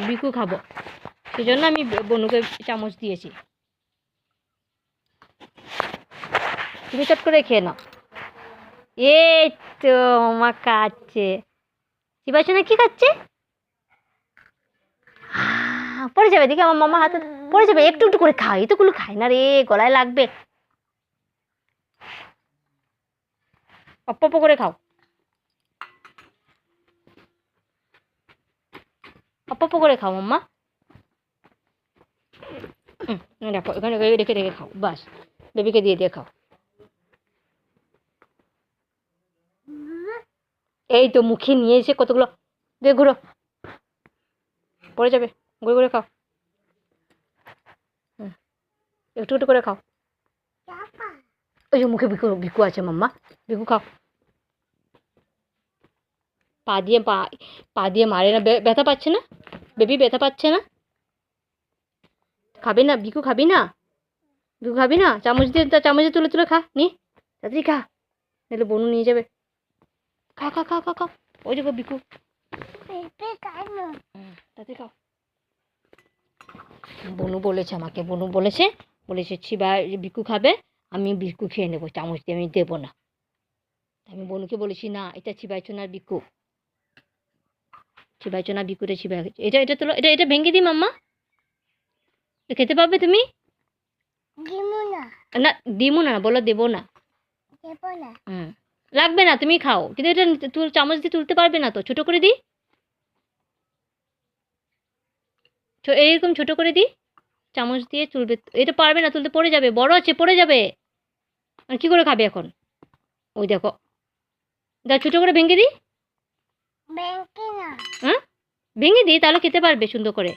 বিকু খাবো, সেই জন্য আমি বনুকে চামচ দিয়েছি। তুমি চট করে খেয়ে নাও। এই তো মা খাচ্ছে। চিবাইছো না, কি খাচ্ছে? পড়ে যাবে, দেখি আমার মামা হাতে পড়ে যাবে। একটু একটু করে খাও, এতগুলো খায় না রে, গলায় লাগবে। অল্প অল্প করে খাও, অল্প অল্প করে খাও মাম্মা। দেখো এখানে রেখে রেখে খাও, বাস বেবিকে দিয়ে দিয়ে খাও। এই তো মুখে নিয়ে এসে কতগুলো দিয়ে ঘুরো, পড়ে যাবে, ঘুরে ঘুরে খাও। একটু একটু করে খাও। ওই যে মুখে বিকু বিকু আছে মাম্মা, বিকু খাও। পা দিয়ে পা দিয়ে মারে না, ব্যথা পাচ্ছে না বেবি, ব্যথা পাচ্ছে না? খাবি না বিকু, খাবি না বিকু, খাবি না? চামচ দিয়ে তুলে তুলে খা, নি তাড়াতাড়ি খা, নাহলে বনু নিয়ে যাবে। খা খা খা খা খা, ওই দেখো বিকু, তাড়াতাড়ি খাও। বনু বলেছে আমাকে, বনু বলেছে ছিবা বিকু খাবে, আমি বিকু খেয়ে নেবো, চামচ দিয়ে আমি দেবো না। আমি বনুকে বলেছি না, এটা চিবাইছো না বিকু, চিবাইছো না বিকুরে, চিবাই এটা এটা তোলো, এটা এটা ভেঙে দিই মাম্মা, খেতে পারবে তুমি? না দিমু না, বলো দেবো না। লাগবে না, তুমি খাও, কিন্তু এটা চামচ দিয়ে তুলতে পারবে না তো, ছোট করে দিই, এইরকম ছোট করে দিই, চামচ দিয়ে তুলবে, এটা পারবে না তুলতে, পড়ে যাবে, বড় আছে পড়ে যাবে। আর কি করে খাবে এখন? ওই দেখো, দাও ছোট করে ভেঙে দিই। হ্যাঁ ভেঙে দিই, তাহলে খেতে পারবে সুন্দর করে।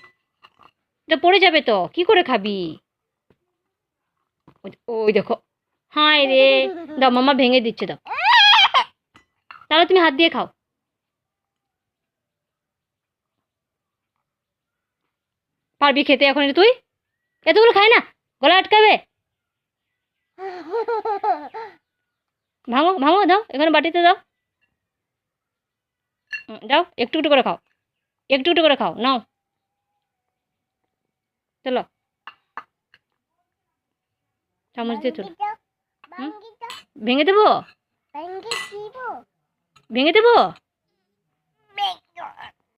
এটা পড়ে যাবে তো, কি করে খাবি? ওই দেখো, হায় রে, দাও মামা ভেঙে দিচ্ছে, দাও, তাহলে তুমি হাত দিয়ে খাও। পারবি খেতে এখন তুই? এতগুলো খায় না, গলা আটকাবে। ভাঙো ভাঙো, দাও এখানে বাটিতে দাও, দাও একটু একটু করে খাও, একটু একটু করে খাও, নাও চলো, চামচ দিয়ে চলো। ভেঙে দেবো, ভেঙে দেবো।